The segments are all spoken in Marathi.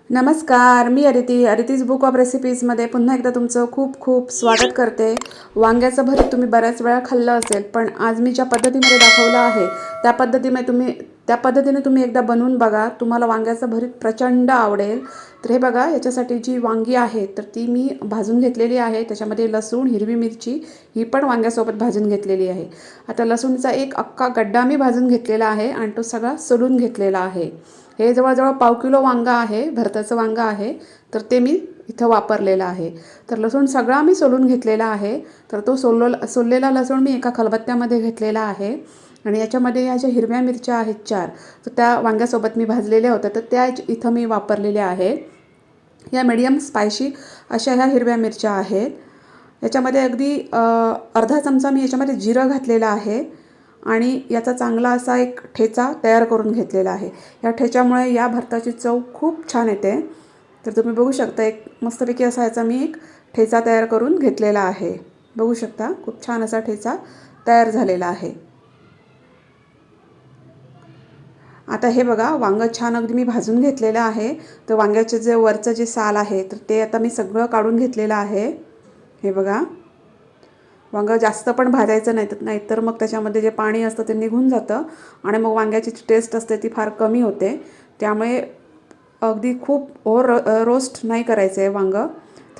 नमस्कार, मी अदितीज बुक ऑफ रेसिपीजमध्ये पुन्हा एकदा तुमचं खूप खूप स्वागत करते. वांग्याचं भरीत तुम्ही बऱ्याच वेळा खाल्लं असेल, पण आज मी ज्या पद्धतीमध्ये दाखवलं आहे त्या पद्धतीने तुम्ही एकदा बनवून बघा. तुम्हाला वांग्याचं भरीत प्रचंड आवडेल. तर हे बघा, याच्यासाठी जी वांगी आहे तर ती मी भाजून घेतलेली आहे. त्याच्यामध्ये लसूण, हिरवी मिरची ही पण वांग्यासोबत भाजून घेतलेली आहे. आता लसूणचा एक अख्खा गड्डा मी भाजून घेतलेला आहे आणि तो सगळा सोलून घेतलेला आहे. हे जवळजवळ पाव किलो वांगा आहे, भरताचं वांगा आहे, तर ते मी इथं वापरलेलं आहे. तर लसूण सगळा मी सोलून घेतलेला आहे. तर तो सोललेला लसूण मी एका खलबत्त्यामध्ये घेतलेला आहे आणि याच्यामध्ये ह्या ज्या हिरव्या मिरच्या आहेत 4, तर त्या वांग्यासोबत मी भाजलेल्या होत्या, तर त्या इथं मी वापरलेल्या आहेत. या मीडियम स्पायशी अशा ह्या हिरव्या मिरच्या आहेत. याच्यामध्ये अगदी अर्धा चमचा मी याच्यामध्ये जिरं घातलेलं आहे आणि याचा चांगला असा एक ठेचा तयार करून घेतलेला आहे. या ठेच्यामुळे या भरताची चव खूप छान येते. तर तुम्ही बघू शकता, एक मस्तपैकी असा याचा मी एक ठेचा तयार करून घेतलेला आहे. बघू शकता, खूप छान असा ठेचा तयार झालेला आहे. आता हे बघा, वांगं छान अगदी मी भाजून घेतलेलं आहे. तर वांग्याचे जे वरचं जे साल आहे तर ते आता मी सगळं काढून घेतलेलं आहे. हे बघा, वांगं जास्त पण भाजायचं नाहीतर मग त्याच्यामध्ये जे पाणी असतं ते निघून जातं आणि मग वांग्याची टेस्ट असते ती फार कमी होते. त्यामुळे अगदी खूप रोस्ट नाही करायचं आहे वांगं.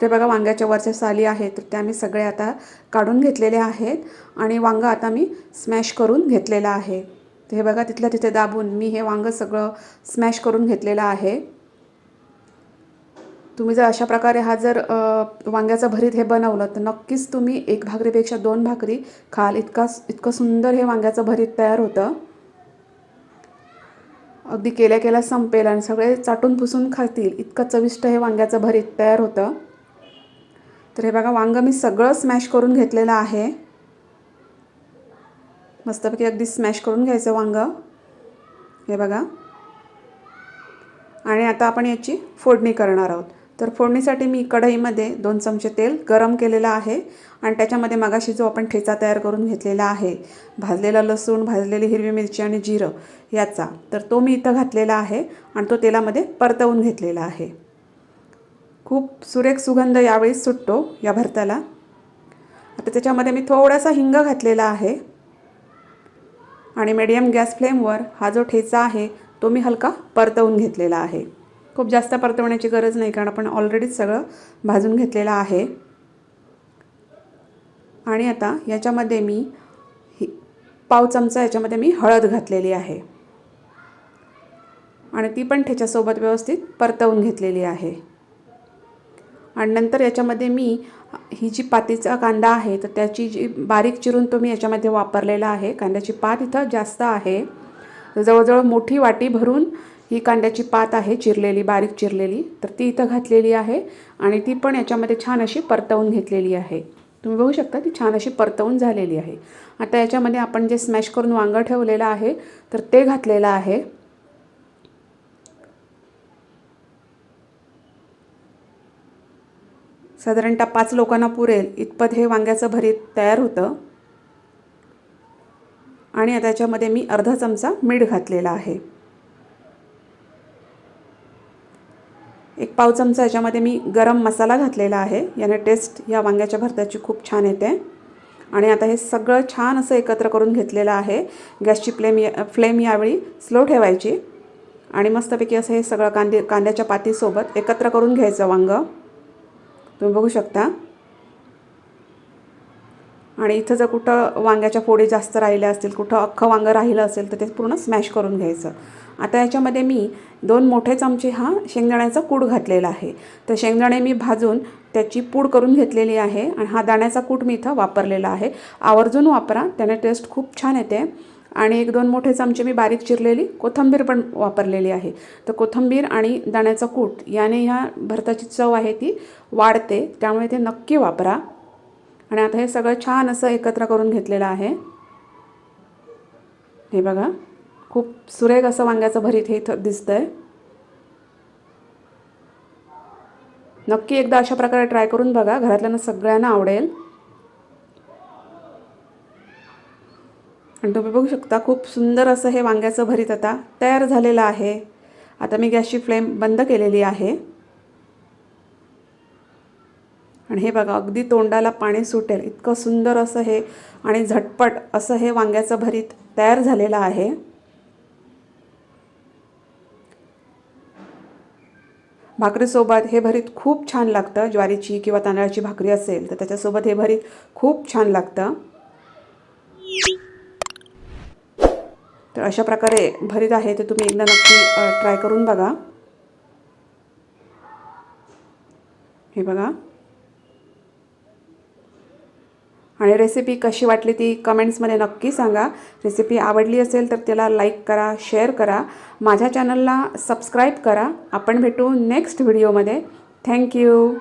तर बघा, वांग्याच्या वरच्या साली आहेत तर त्या मी सगळ्या आता काढून घेतलेल्या आहेत आणि वांगं आता मी स्मॅश करून घेतलेलं आहे. तर हे बघा, तिथल्या तिथे दाबून मी हे वांगं सगळं स्मॅश करून घेतलेलं आहे. तुम्ही जर अशा प्रकारे वांग्याचं भरीत हे बनवलं तर नक्कीच तुम्ही एक भाकरीपेक्षा 2 भाकरी खाल. इतकं सुंदर हे वांग्याचं भरीत तयार होतं. अगदी केल्या केल्या संपेल आणि सगळे चाटून पुसून खातील इतकं चविष्ट हे वांग्याचं भरीत तयार होतं. तर हे बघा, वांगं मी सगळं स्मॅश करून घेतलेलं आहे. मस्तपैकी अगदी स्मॅश करून घ्यायचं वांगं. हे बघा, आणि आता आपण याची फोडणी करणार आहोत. तर फोडणीसाठी मी कढईमध्ये 2 चमचे तेल गरम केलेलं आहे आणि त्याच्यामध्ये मगाशी जो आपण ठेचा तयार करून घेतलेला आहे, भाजलेला लसूण, भाजलेली हिरवी मिरची आणि जिरं याचा, तर तो मी इथं घातलेला आहे आणि तो तेलामध्ये परतवून घेतलेला आहे. खूप सुरेख सुगंध यावेळी सुटतो या भरताला. आता त्याच्यामध्ये मी थोडासा हिंग घातलेला आहे आणि मीडियम गॅस फ्लेमवर हा जो ठेचा आहे तो मी हलका परतवून घेतलेला आहे. खूप जास्त परतवण्याची गरज नाही, कारण आपण ऑलरेडीच सगळं भाजून घेतलेलं आहे. आणि आता याच्यामध्ये मी पाव चमचा याच्यामध्ये मी हळद घातलेली आहे आणि ती पण ठेच्यासोबत व्यवस्थित परतवून घेतलेली आहे. आणि नंतर याच्यामध्ये मी ही जी पातीचा कांदा आहे तर त्याची जी बारीक चिरून तो मी याच्यामध्ये वापरलेला आहे. कांद्याची पात इथं जास्त आहे. जवळजवळ मोठी वाटी भरून ही कांद्याची पात आहे, चिरलेली, बारीक चिरलेली, तर ती इथं घातलेली आहे आणि ती पण याच्यामध्ये छान अशी परतवून घेतलेली आहे. तुम्ही बघू शकता, ती छान अशी परतवून झालेली आहे. आता याच्यामध्ये आपण जे स्मॅश करून वांगं ठेवलेलं आहे तर ते घातलेलं आहे. साधारणतः 5 लोकांना पुरेल इतपत हे वांग्याचं भरीत तयार होतं. आणि आता याच्यामध्ये मी अर्धा चमचा मीठ घातलेला आहे. एक पाव चमचा याच्यामध्ये मी गरम मसाला घातलेला आहे. याने टेस्ट या वांग्याच्या भरताची खूप छान येते. आणि आता हे सगळं छान असं एकत्र करून घेतलेलं आहे. गॅसची फ्लेम यावेळी स्लो ठेवायची आणि मस्तपैकी असं हे सगळं कांद्याच्या पातीसोबत एकत्र करून घ्यायचं वांगं. तुम्ही बघू शकता. आणि इथं जर कुठं वांग्याच्या फोडी जास्त राहिल्या असतील, कुठं अख्खं वांगं राहिलं असेल तर ते पूर्ण स्मॅश करून घ्यायचं. आता याच्यामध्ये मी 2 मोठे चमचे शेंगदाण्याचा कूट घातलेला आहे. तर शेंगदाणे मी भाजून त्याची पूड करून घेतलेली आहे आणि हा दाण्याचा कूट मी इथं वापरलेला आहे. आवर्जून वापरा, त्याने टेस्ट खूप छान येते. आणि 1-2 मोठे चमचे मी बारीक चिरलेली कोथिंबीर पण वापरलेली आहे. तर कोथिंबीर आणि दाण्याचा कूट याने ह्या भरताची चव आहे ती वाढते, त्यामुळे ते नक्की वापरा. आणि आता हे सगळं छान असं एकत्र करून घेतलेलं आहे. हे बघा, खूप सुरेख असं वांग्याचं भरीत हे इथं दिसतंय. नक्की एकदा अशा प्रकारे ट्राय करून बघा, घरातल्यांना सगळ्यांना आवडेल. आणि तुम्ही बघू शकता, खूप सुंदर असं हे वांग्याचं भरीत आता तयार झालेलं आहे. आता मी गॅसची फ्लेम बंद केलेली आहे आणि हे बघा अगदी तोंडाला पाणी सुटेल इतकं सुंदर असं हे आणि झटपट असं हे वांग्याचं भरीत तयार झालेलं आहे। भाकरीसोबत हे भरीत खूप छान लागतं। ज्वारीची किंवा तांदळाची भाकरी असेल तर त्याच्यासोबत हे भरीत खूप छान लागतं। तर अशा प्रकारे भरीत आहे ते तुम्ही एकदा नक्की ट्राय करून बघा। हे बघा आणि रेसिपी कशी वाटली ती कमेंट्समध्ये नक्की सांगा। रेसिपी आवडली असेल तर त्याला लाईक करा, शेअर करा, माझ्या चॅनलला सबस्क्राईब करा। आपण भेटू नेक्स्ट व्हिडिओमध्ये। थँक्यू।